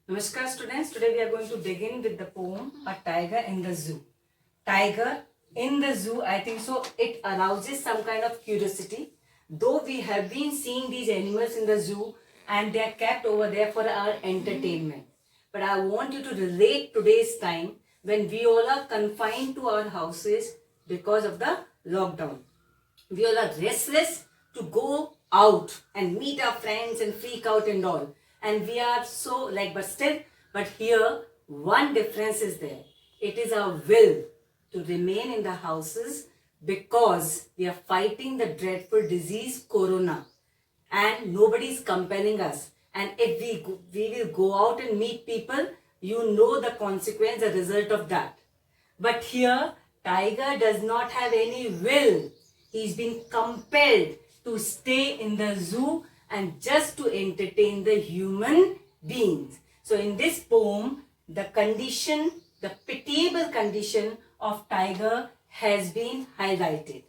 Namaskar students, today we are going to begin with the poem A Tiger in the Zoo. Tiger in the zoo, I think so it arouses some kind of curiosity. Though we have been seeing these animals in the zoo and they are kept over there for our entertainment. But I want you to relate today's time when we all are confined to our houses because of the lockdown. We all are restless to go out and meet our friends and freak out and all. And we are so but here one difference is there. It is our will to remain in the houses because we are fighting the dreadful disease corona and nobody is compelling us. And if we will go out and meet people, you know the consequence, the result of that. But here, Tiger does not have any will. He's been compelled to stay in the zoo and just to entertain the human beings. So in this poem, the condition, the pitiable condition of Tiger has been highlighted.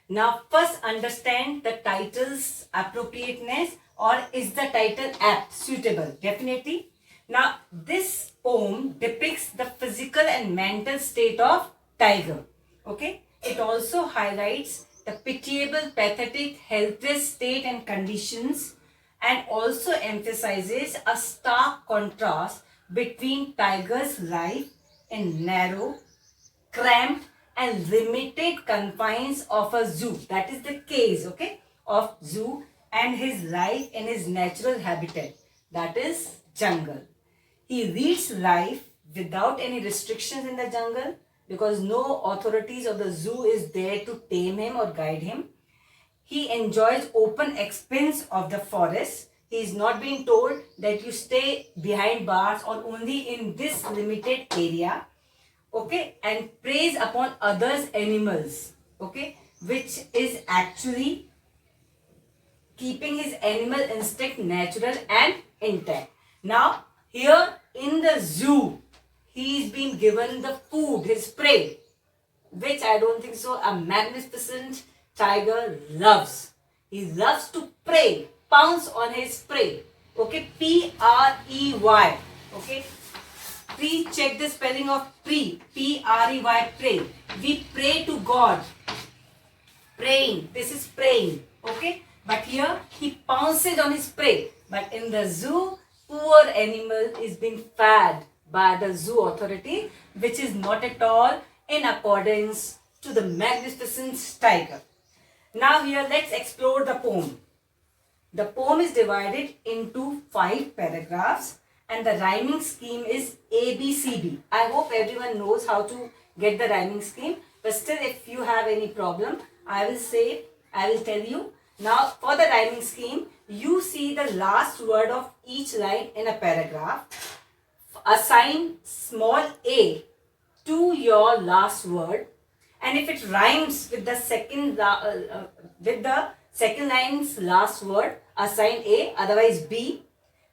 Now first understand the title's appropriateness, or is the title apt, suitable? Definitely. Now this poem depicts the physical and mental state of Tiger. Okay. It also highlights the pitiable, pathetic, helpless state and conditions, and also emphasizes a stark contrast between Tiger's life in narrow, cramped and limited confines of a zoo. That is the case, okay, of zoo, and his life in his natural habitat, that is jungle. He leads life without any restrictions in the jungle because no authorities of the zoo is there to tame him or guide him. He enjoys open expanse of the forest. He is not being told that you stay behind bars or only in this limited area. Okay, and preys upon others' animals. Okay, which is actually keeping his animal instinct natural and intact. Now, here in the zoo, he's been given the food, his prey, which I don't think so a magnificent tiger loves. He loves to prey, pounce on his prey. Okay, P-R-E-Y. Okay, please check the spelling of prey, P-R-E-Y, pray. We pray to God. Praying, this is praying. Okay, but here he pounces on his prey. But in the zoo, poor animal is being fed by the zoo authority, which is not at all in accordance to the magnificent tiger. Now here let's explore the poem. The poem is divided into 5 paragraphs and the rhyming scheme is ABCD. I hope everyone knows how to get the rhyming scheme, but still if you have any problem, I will tell you. Now for the rhyming scheme, you see the last word of each line in a paragraph. Assign small a to your last word, and if it rhymes with the second line's last word, assign a, otherwise b.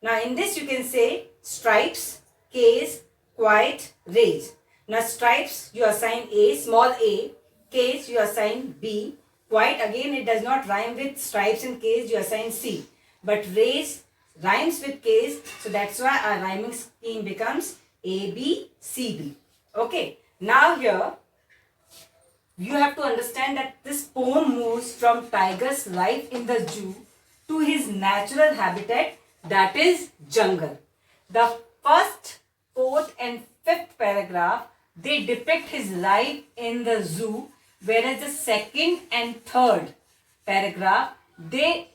Now in this you can say stripes, case, quiet, rage. Now stripes you assign a, small a, case you assign b, quiet again it does not rhyme with stripes and case, you assign c, but rage rhymes with case, so that's why our rhyming scheme becomes A, B, C, B. Okay, now here you have to understand that this poem moves from Tiger's life in the zoo to his natural habitat, that is jungle. The first, fourth and fifth paragraph, they depict his life in the zoo, whereas the second and third paragraph, they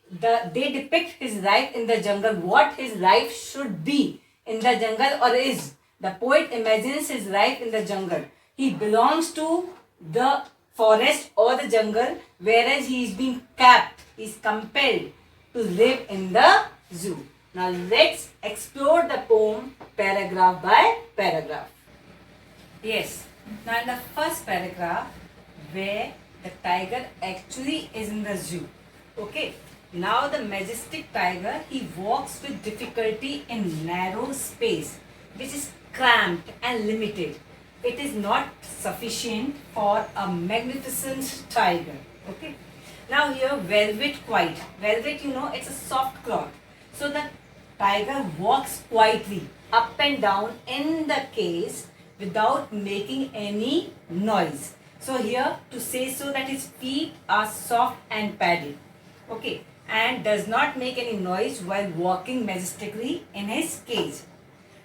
depict his life in the jungle, what his life should be in the jungle or is. The poet imagines his life in the jungle. He belongs to the forest or the jungle, whereas he is being capped, he is compelled to live in the zoo. Now let's explore the poem paragraph by paragraph. Yes, now in the first paragraph, where the tiger actually is in the zoo. Okay. Now the majestic tiger, he walks with difficulty in narrow space, which is cramped and limited. It is not sufficient for a magnificent tiger. Okay. Now here velvet quiet. Velvet, you know, it's a soft cloth. So the tiger walks quietly up and down in the cage without making any noise. So here to say so that his feet are soft and padded. Okay, and does not make any noise while walking majestically in his cage.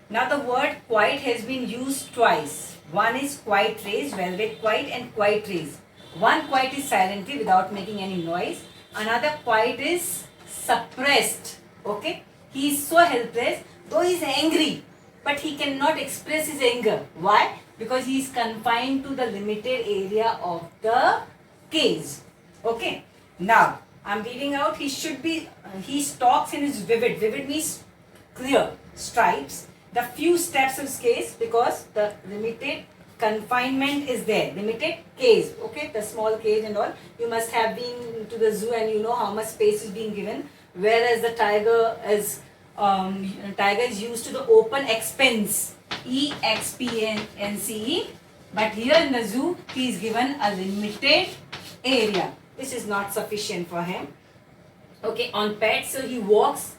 Now the word quiet has been used twice. One is quiet raised, velvet quiet, and quiet raised. One quiet is silently without making any noise. Another quiet is suppressed. Okay, he is so helpless, though he is angry, but he cannot express his anger. Why? Because he is confined to the limited area of the cage. Okay, now I'm reading out. He should be. He stalks in his vivid. Vivid means clear stripes. The few steps of his cage, because the limited confinement is there. Limited cage. Okay, the small cage and all. You must have been to the zoo and you know how much space is being given. Whereas the tiger is used to the open expanse, EXPANCE, but here in the zoo he is given a limited area. This is not sufficient for him. Okay, on pads, so he walks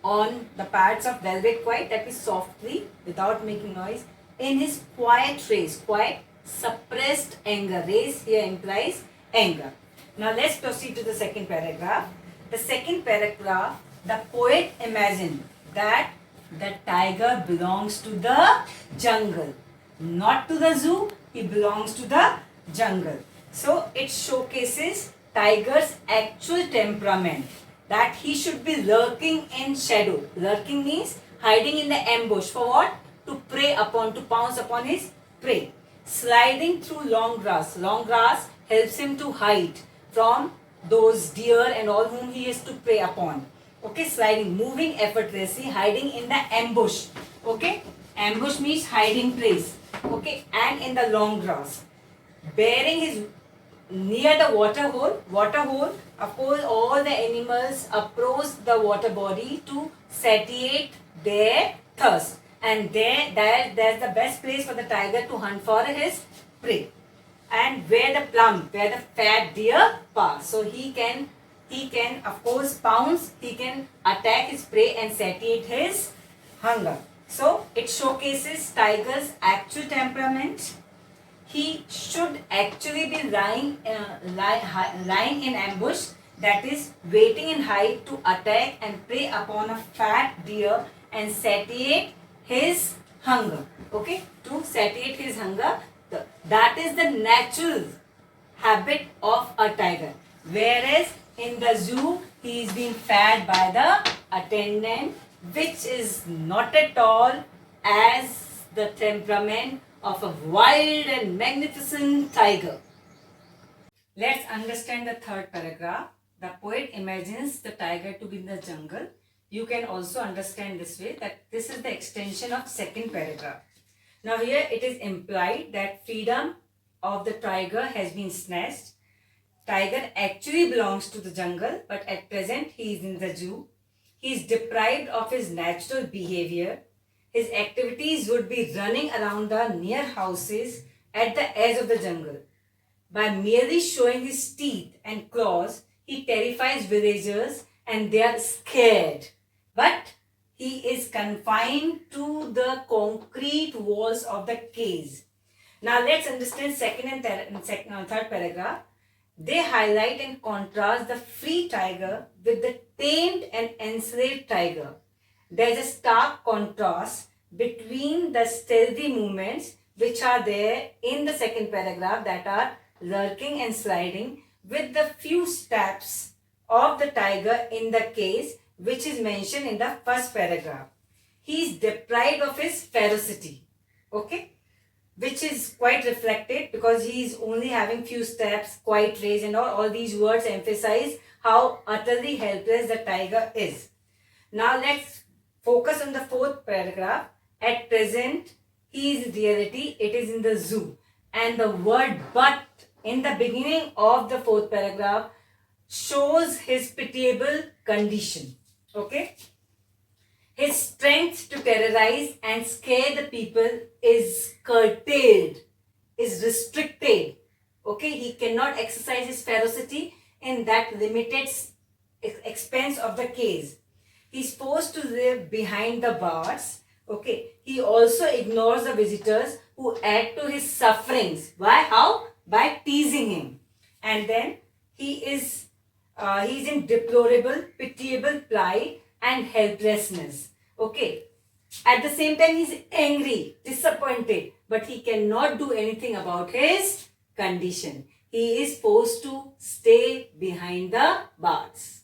on the pads of velvet quiet, that is softly without making noise, in his quiet race. Quiet, suppressed anger. Race here implies anger. Now let's proceed to the second paragraph. The second paragraph, the poet imagined that the tiger belongs to the jungle, not to the zoo. He belongs to the jungle. So it showcases tiger's actual temperament, that he should be lurking in shadow. Lurking means hiding in the ambush. For what? To prey upon, to pounce upon his prey. Sliding through long grass. Long grass helps him to hide from those deer and all whom he is to prey upon. Okay, sliding, moving effortlessly, hiding in the ambush. Okay, ambush means hiding place. Okay, and in the long grass. Bearing his near the water hole. Water hole, of course, all the animals approach the water body to satiate their thirst. And there's the best place for the tiger to hunt for his prey. And where the fat deer pass. So he can of course pounce, he can attack his prey and satiate his hunger. So it showcases tiger's actual temperament. He should actually be lying in ambush, that is waiting in height to attack and prey upon a fat deer and satiate his hunger. Okay, to satiate his hunger. That is the natural habit of a tiger. Whereas in the zoo, he is being fed by the attendant, which is not at all as the temperament of a wild and magnificent tiger. Let's understand the third paragraph. The poet imagines the tiger to be in the jungle. You can also understand this way, that this is the extension of second paragraph. Now here it is implied that freedom of the tiger has been snatched. Tiger actually belongs to the jungle, but at present he is in the zoo. He is deprived of his natural behavior. His activities would be running around the near houses at the edge of the jungle. By merely showing his teeth and claws, he terrifies villagers and they are scared. But he is confined to the concrete walls of the cage. Now let's understand second and third paragraph. They highlight and contrast the free tiger with the tamed and enslaved tiger. There is a stark contrast between the stealthy movements which are there in the second paragraph, that are lurking and sliding, with the few steps of the tiger in the cage which is mentioned in the first paragraph. He is deprived of his ferocity, okay, which is quite reflected because he is only having few steps, quiet race and all these words emphasize how utterly helpless the tiger is. Now let's focus on the fourth paragraph. At present, he is reality, it is in the zoo. And the word but in the beginning of the fourth paragraph shows his pitiable condition. Okay? His strength to terrorize and scare the people is curtailed, is restricted. Okay? He cannot exercise his ferocity in that limited expense of the cage. He's forced to live behind the bars. Okay. He also ignores the visitors who add to his sufferings. Why? How? By teasing him. And then he's in deplorable, pitiable plight and helplessness. Okay. At the same time, he's angry, disappointed, but he cannot do anything about his condition. He is forced to stay behind the bars.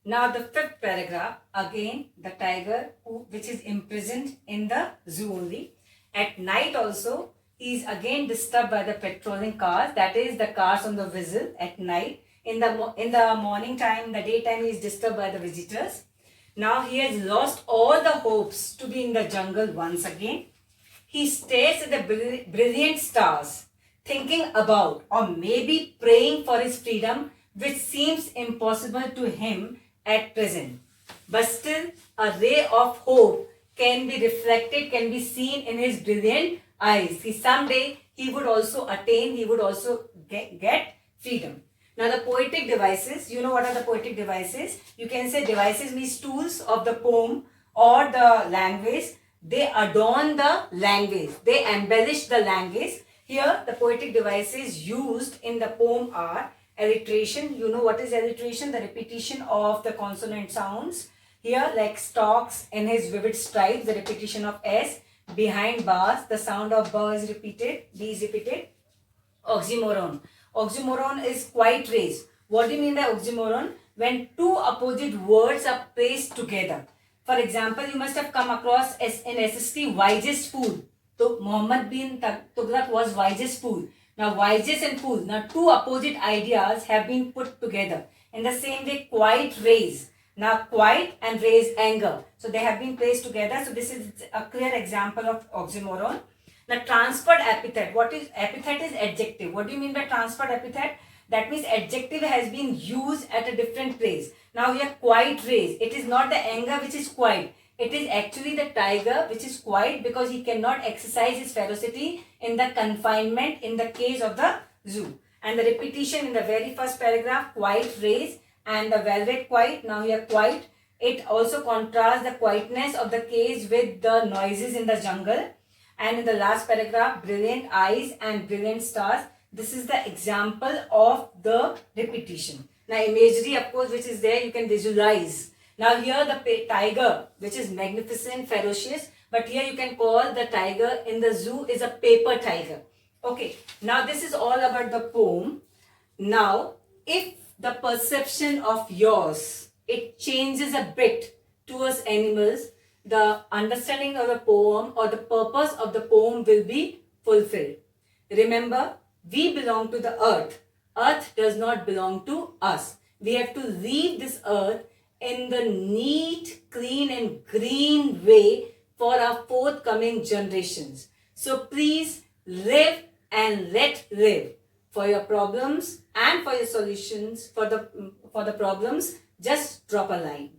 Now the fifth paragraph, again the tiger which is imprisoned in the zoo only. At night also, he is again disturbed by the patrolling cars, that is the cars on the whistle at night. In the morning time, the daytime, he is disturbed by the visitors. Now he has lost all the hopes to be in the jungle once again. He stares at the brilliant stars, thinking about or maybe praying for his freedom, which seems impossible to him at present. But still, a ray of hope can be reflected, can be seen in his brilliant eyes. Someday he would also attain, he would also get freedom. Now the poetic devices, you know what are the poetic devices? You can say devices means tools of the poem or the language. They adorn the language. They embellish the language. Here the poetic devices used in the poem are alliteration. You know what is alliteration? The repetition of the consonant sounds. Here like stalks in his vivid stripes, the repetition of S. Behind bars, the sound of B is repeated. B is repeated. Oxymoron. Oxymoron is quite raised. What do you mean by oxymoron? When two opposite words are placed together. For example, you must have come across in SST wisest fool. So Muhammad bin Tughlaq was wisest fool. Now wisest and fool. Now two opposite ideas have been put together. In the same way, quite raise. Now quiet and raise anger. So they have been placed together. So this is a clear example of oxymoron. Now transferred epithet. What is epithet? Is adjective. What do you mean by transferred epithet? That means adjective has been used at a different place. Now here quiet raise. It is not the anger which is quiet. It is actually the tiger which is quiet because he cannot exercise his ferocity in the confinement in the cage of the zoo. And the repetition in the very first paragraph, quiet raise and the velvet quiet. Now here quiet. It also contrasts the quietness of the cage with the noises in the jungle. And in the last paragraph, brilliant eyes and brilliant stars. This is the example of the repetition. Now imagery, of course, which is there, you can visualize. Now here the tiger, which is magnificent, ferocious. But here you can call the tiger in the zoo is a paper tiger. Okay. Now this is all about the poem. Now if the perception of yours, it changes a bit towards animals, the understanding of the poem or the purpose of the poem will be fulfilled. Remember, we belong to the earth. Earth does not belong to us. We have to leave this earth in the neat, clean and green way for our forthcoming generations. So please live and let live. For your problems and for your solutions, for the problems, just drop a line.